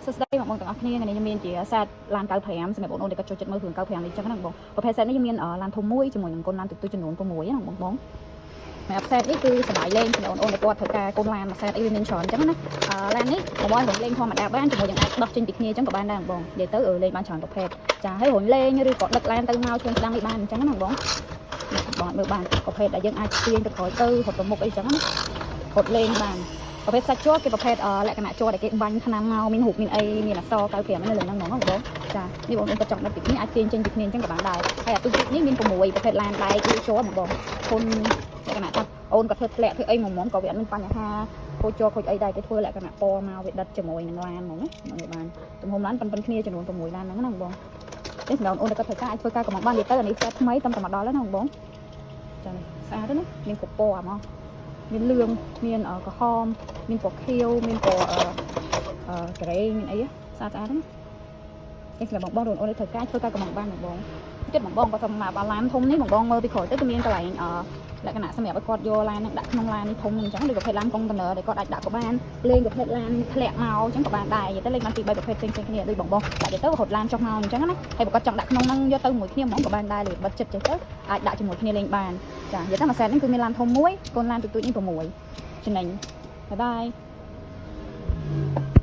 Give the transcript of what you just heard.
សួស្តីបងប្អូនទាំងអស់គ្នាថ្ងៃនេះខ្ញុំមានជាសាតឡាន95សម្រាប់បងប្អូនដែលគាត់ចូលចិត្តមើលរឿង95នេះចឹងណាបងប្រភេទសាតនេះខ្ញុំមានឡានធំមួយជាមួយនឹងកូនឡានទូចំនួន6ណាបងប្អូនសម្រាប់សាតនេះគឺសบายលេងបងប្អូនដែលគាត់ត្រូវការកូនឡានមួយសាតអីវាមានច្រើនចឹងណាឡាននេះបងប្អូនលេងធម្មតាបានជាមួយនឹងអាចដោះចេញពីគ្នាចឹងក៏បានដែរបងនិយាយទៅលេងបានច្រើនប្រភេទចាហើយរុញលេងឬក៏ដឹកឡានទៅមកឆ្លងស្ដាំនេះបានចឹងណាបងមើលបានប្រភេទដែលយើងអាចទាញទៅក្រោយទៅរត់ទៅមុខអីចឹងណារត់លេងបានប្រភេទសាច់ជ័រគេប្រភេទលក្ខណៈជ័រដែលគេបាញ់ថ្នាំមកមានរូបមានអីមានអក្សរ95នៅលើហ្នឹងហ្មងបងចានេះបងប្អូនក៏ចង់ដឹកពីគ្នាអាចទាញចេញពីគ្នាអញ្ចឹងក៏បានដែរហើយអាទូនេះមាន6ប្រភេទឡានដែកគឺជ័របងធន់លក្ខណៈថាអូនក៏ធ្វើធ្លាក់ធ្វើអីហ្មងក៏វាអត់មានបញ្ហាខូចជ័រខូចអីដែរគេធ្វើលក្ខណៈពណ៌មកវាដិតជាមួយនឹងឡានហ្មងណាមើលបានទំហំឡានប៉ុនគ្នាចំនួន6ឡានហ្នឹងណាបងនេះសម្រាប់អូនដែលគាត់ធ្វើការអាចធ្វើការកំងបាននិយាយទៅអានេះផ្សេងថ្មីតាមតែមកដល់ហើយណាបងចាស្អាតទេណាមានគ្រប់ពណ៌ហ្មងមានលឿងមានក្រហមមានពណ៌ខៀវមានពណ៌ការ៉េមានអីស្អាតណានេះសម្រាប់បងអូនត្រូវការធ្វើការកំងបានបងចិត្តបងក៏សម្រាប់ឡានធំនេះបងមើលពីក្រោយទៅគឺមានកន្លែងលក្ខណៈសម្រាប់ឲ្យគាត់យកឡានហ្នឹងដាក់ក្នុងឡាននេះធំអញ្ចឹងដូចប្រភេទឡានកុងតឺន័រដែលគាត់អាចដាក់ក៏បានលេងប្រភេទឡានធ្លាក់មកអញ្ចឹងក៏បានដែរនិយាយទៅលេងបានពី3ប្រភេទផ្សេងៗគ្នាដូចបងដាក់ទៅរត់ឡានចុះមកអញ្ចឹងណាហើយបើគាត់ចង់ដាក់ក្នុងហ្នឹងយកទៅមួយគ្នាហ្មងក៏បានដែរលេងបិទចិត្តចេះទៅអាចដាក់ជាមួយគ្នាលេងបានចានិយាយទៅមួយសែតហ្នឹងគឺមានឡានធំមួយកូនឡានទូចៗនេះ6ចំណេញបាយបាយ